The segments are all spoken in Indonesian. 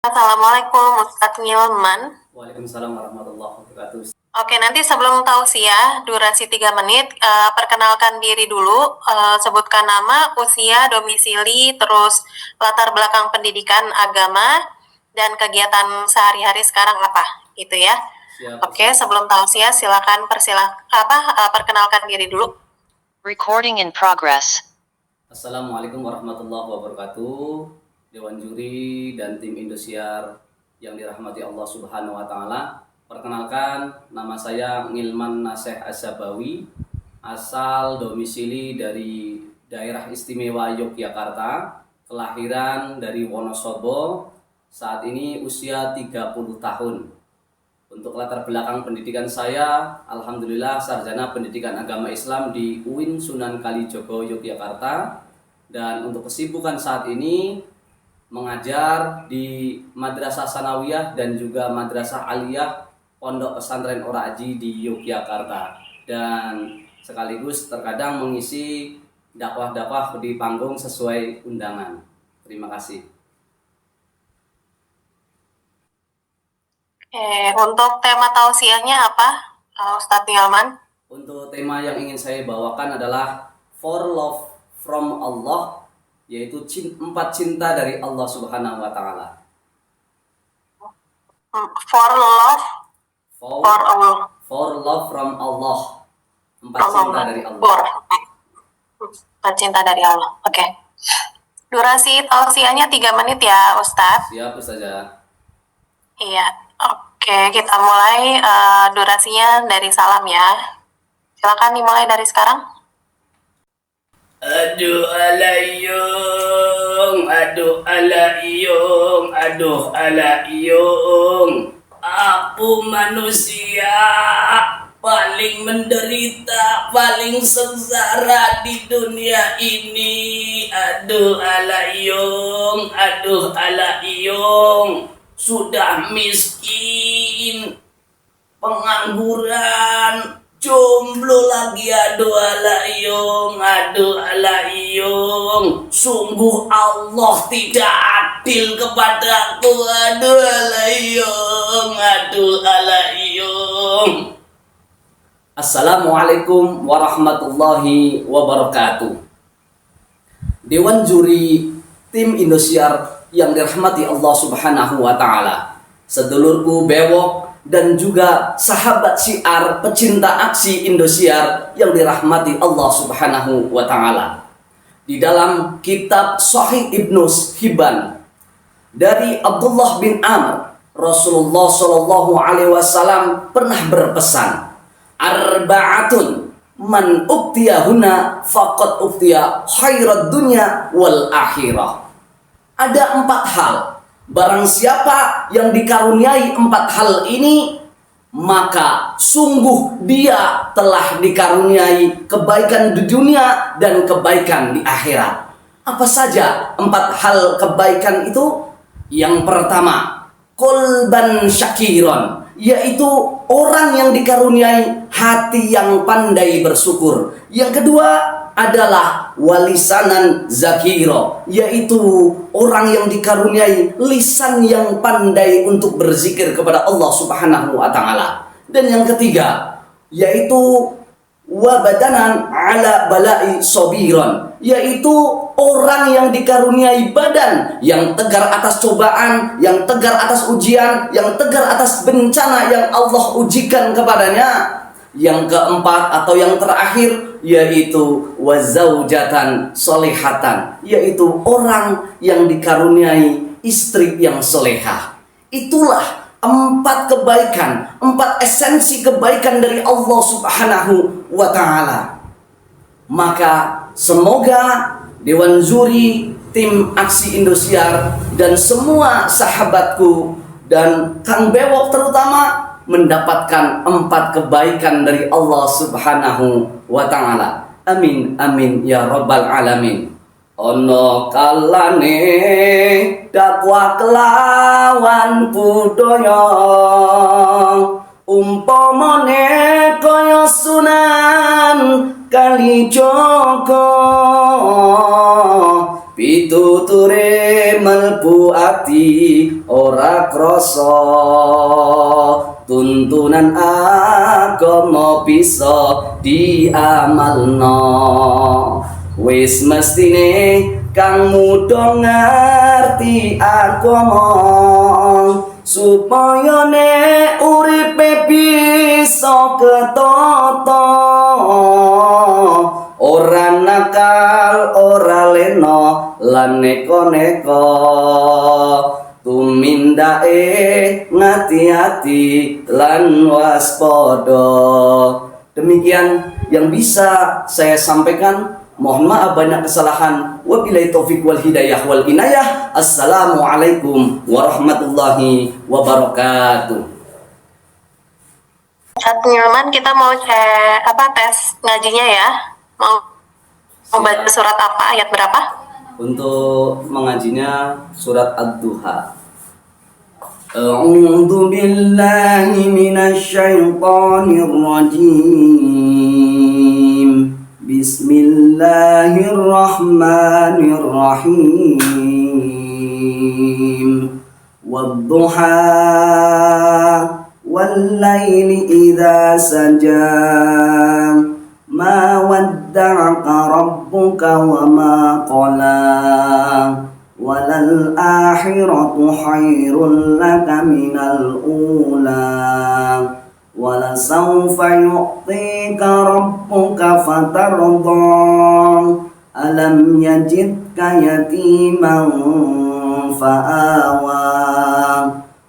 Assalamualaikum Ustadz Nilman. Waalaikumsalam warahmatullahi wabarakatuh. Oke, nanti sebelum tausiah, durasi 3 menit, perkenalkan diri dulu, sebutkan nama, usia, domisili, terus latar belakang pendidikan, agama, dan kegiatan sehari-hari sekarang apa, gitu ya. Siap. Oke, sebelum tausiah, silakan perkenalkan diri dulu. Recording in progress. Assalamualaikum warahmatullahi wabarakatuh. Dewan Juri dan tim Indosiar yang dirahmati Allah Subhanahu wa taala. Perkenalkan, nama saya Ngilman Naseh Asabawi, asal domisili dari daerah istimewa Yogyakarta, kelahiran dari Wonosobo, saat ini usia 30 tahun. Untuk latar belakang pendidikan saya, alhamdulillah sarjana pendidikan agama Islam di UIN Sunan Kalijogo Yogyakarta, dan untuk kesibukan saat ini mengajar di Madrasah Sanawiyah dan juga Madrasah Aliyah Pondok Pesantren Ora-Aji di Yogyakarta, dan sekaligus terkadang mengisi dakwah-dakwah di panggung sesuai undangan. Terima kasih. Untuk tema tausiahnya apa, Ustadz Nilman? Untuk tema yang ingin saya bawakan adalah For Love from Allah, yaitu 4 cinta dari Allah Subhanahu wa taala. For love For love from Allah. 4 cinta dari Allah. 4 cinta dari Allah. Oke. Durasi tausiahnya 3 menit ya, Ustadz. Siap, Ustazah. Iya. Oke, kita mulai durasinya dari salam ya. Silakan dimulai dari sekarang. Aduh ala iyung, aduh ala iyung, aduh ala iyung. Aku manusia paling menderita, paling sengsara di dunia ini. Aduh ala iyung, aduh ala iyung. Sudah miskin, pengangguran, jomblo lagi. Aduh ala iyung, aduh ala iyung. Sungguh Allah tidak adil kepadaku. Aduh ala iyung, aduh ala iyung. Assalamualaikum warahmatullahi wabarakatuh. Dewan Juri tim Indosiar yang dirahmati Allah Subhanahu wa taala, sedulurku bewok dan juga sahabat syiar pecinta aksi Indosiar yang dirahmati Allah Subhanahu wa taala. Di dalam kitab Sahih Ibnu Hibban dari Abdullah bin Amr, Rasulullah Shallallahu alaihi wasallam pernah berpesan, arba'atun man uktiyahuna faqad uktiya khairad dunya wal akhirah. Ada 4 hal. Barang siapa yang dikaruniai 4 hal ini, maka sungguh dia telah dikaruniai kebaikan di dunia dan kebaikan di akhirat. Apa saja 4 hal kebaikan itu? Yang pertama, qalban syakiron, yaitu orang yang dikaruniai hati yang pandai bersyukur. Yang kedua adalah walisanan zakiro, yaitu orang yang dikaruniai lisan yang pandai untuk berzikir kepada Allah Subhanahu wa taala. Dan yang ketiga yaitu wabadanan ala balai sobiron, yaitu orang yang dikaruniai badan yang tegar atas cobaan, yang tegar atas ujian, yang tegar atas bencana yang Allah ujikan kepadanya. Yang keempat atau yang terakhir yaitu wazaujatan solehatan, yaitu orang yang dikaruniai istri yang solehah. Itulah 4 kebaikan, 4 esensi kebaikan dari Allah Subhanahu wa taala. Maka semoga Dewan Juri, tim aksi Indosiar, dan semua sahabatku dan Kang Bewok terutama mendapatkan 4 kebaikan dari Allah Subhanahu wa taala. Amin amin ya rabbal alamin. Ono kalane dakwah kelawan budaya, umpamane kaya Sunan Kalijogo, pituture melbu ati ora ora krasa tuntunan agama bisa diamalno wis mestine kang muda ngerti agama supaya nek uripe bisa ketata ora nakal ora lena lan neko-neko tumindake ngati-ati lan waspada. Demikian yang bisa saya sampaikan. Mohon maaf banyak kesalahan. Wabillahi taufiq wal hidayah wal inayah. Assalamualaikum warahmatullahi wabarakatuh. Saat pengiriman kita mau tes ngajinya ya. Mau baca surat apa, ayat berapa? Untuk mengajinya surat Ad-Duha. A'udzu billahi minasy syaithanir rajim. Bismillahirrahmanirrahim. Wadduha wal-laili idza saja. Ma wadda'aka rabbuka wa ma qala. Walal akhiratu khairul laka minal ula. Walasawfa yu'tika rabbuka fatarda. Alam yajidka yatiman fa'awa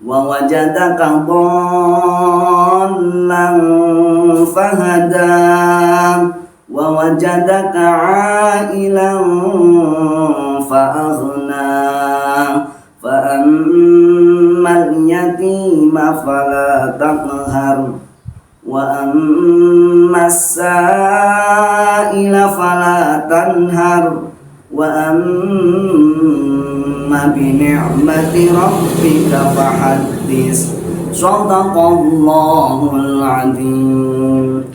wa wajadaka dhallan fahada wa wajadaka 'ailan fa'aghna fa ammal yatima fala taqhar wa ammas sa'ila fala tanhar wa amma bi ni'mati rabbika fahaddis. Shadaqallahul adzim.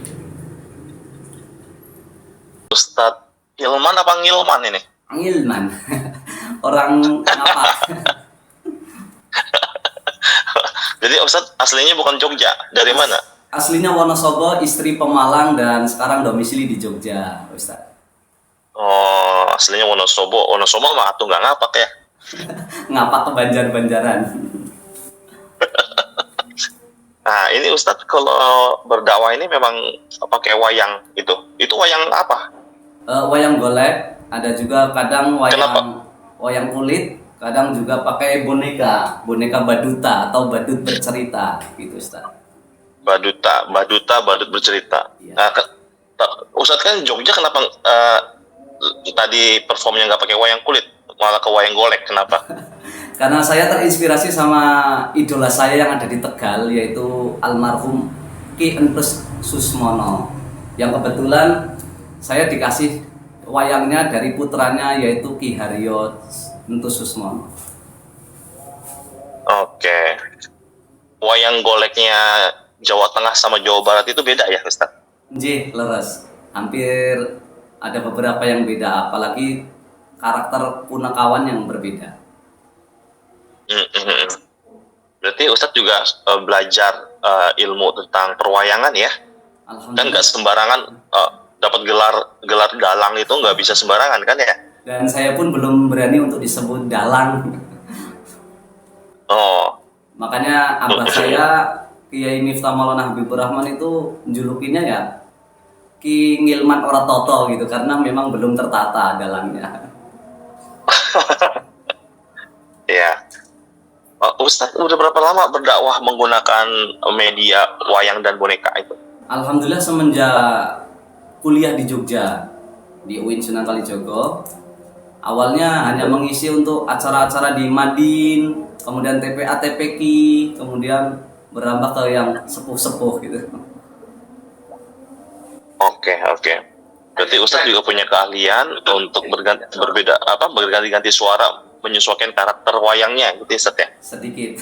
Ustadz Hilman apa Ngilman ini? Ngilman. Orang apa? Jadi Ustadz aslinya bukan Jogja, dari mana? Aslinya Wonosobo, istri Pemalang dan sekarang domisili di Jogja, Ustaz. Oh, aslinya Wonosobo. Wonosobo mah atuh nggak ngapak ya? Ngapak ke Banjar-Banjaran. Nah, ini Ustadz kalau berdakwah ini memang pakai wayang itu. Itu wayang apa? Wayang golek, ada juga kadang Kenapa? wayang kulit, kadang juga pakai boneka baduta atau badut bercerita, gitu Ustaz. Badut bercerita. Iya. Nah, Ustadz kan Jogja kenapa tadi performnya nggak pakai wayang kulit, malah ke wayang golek? Kenapa? Karena saya terinspirasi sama idola saya yang ada di Tegal, yaitu almarhum Ki Entus Susmono, yang kebetulan saya dikasih wayangnya dari putranya, yaitu Ki Haryo Entus Susmono. Oke. Wayang goleknya Jawa Tengah sama Jawa Barat itu beda ya, Ustaz? Nggih, leres. Hampir ada beberapa yang beda, apalagi karakter punakawan yang berbeda. Berarti Ustadz juga belajar ilmu tentang perwayangan ya? Kan Alhamdulillah. nggak sembarangan dapat gelar dalang itu nggak bisa sembarangan kan ya? Dan saya pun belum berani untuk disebut dalang. Oh, Makanya abah saya Kiai Miftah Maulana Habibur Rahman itu julukinya ya Ki Ngilman Ora Toto gitu, karena memang belum tertata dalangnya. ya. Ustadz udah berapa lama berdakwah menggunakan media wayang dan boneka itu? Alhamdulillah semenjak kuliah di Jogja di UIN Sunan Kalijogo, awalnya hanya mengisi untuk acara-acara di Madin, kemudian TPA TPQ, kemudian berambah ke yang sepuh-sepuh gitu. Oke. Berarti Ustadz juga punya keahlian untuk berganti-ganti suara, menyesuaikan karakter wayangnya gitu ya, Ustadz ya? Sedikit.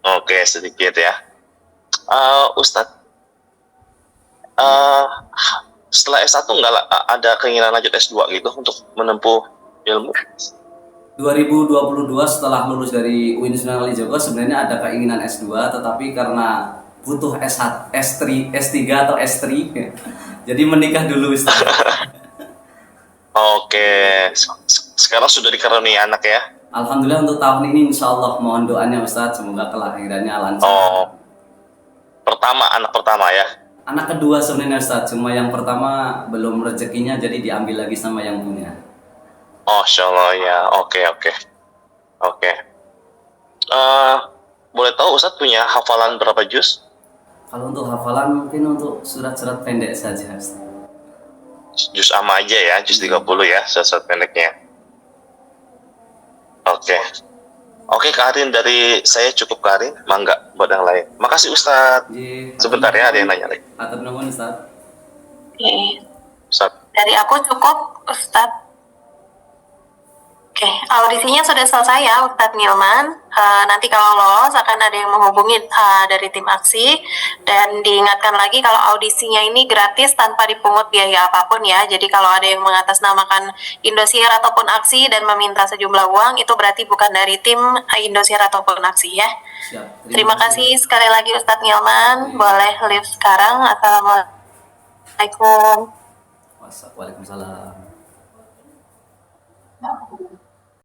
Oke, sedikit ya. Ustadz, setelah S1 nggak ada keinginan lanjut S2 gitu untuk menempuh ilmu? 2022 setelah lulus dari UIN Sunan Kalijaga sebenarnya ada keinginan S2, tetapi karena butuh S1, S3, S3 atau S3 jadi menikah dulu Ustaz. Oke, sekarang sudah dikaruniai anak ya? Alhamdulillah untuk tahun ini insya Allah mohon doanya Ustaz, semoga kelahirannya lancar. Oh, anak pertama ya? Anak kedua sebenarnya Ustaz, cuma yang pertama belum rezekinya jadi diambil lagi sama yang punya. Oh, Masya Allah ya, oke. Eh, Boleh tahu Ustadz punya hafalan berapa juz? Kalau untuk hafalan mungkin untuk surat-surat pendek saja Ustaz. Juz amma aja ya, juz 30 ya, surat pendeknya. Oke, Karin, dari saya cukup, Karin. Mangga buat yang lain. Makasih Ustadz. Sebentar ya, ada yang nanya lagi. Atur nuhun Ustaz. Oke. Ustadz. Dari aku cukup, Ustadz. Oke, audisinya sudah selesai ya, Ustadz Nilman. Nanti kalau lolos akan ada yang menghubungi dari tim aksi. Dan diingatkan lagi kalau audisinya ini gratis tanpa dipungut biaya apapun ya. Jadi kalau ada yang mengatasnamakan Indosiar ataupun aksi dan meminta sejumlah uang, itu berarti bukan dari tim Indosiar ataupun aksi ya. Siap. Terima kasih sekali lagi Ustadz Nilman. Boleh live sekarang. Assalamualaikum. Waalaikumsalam.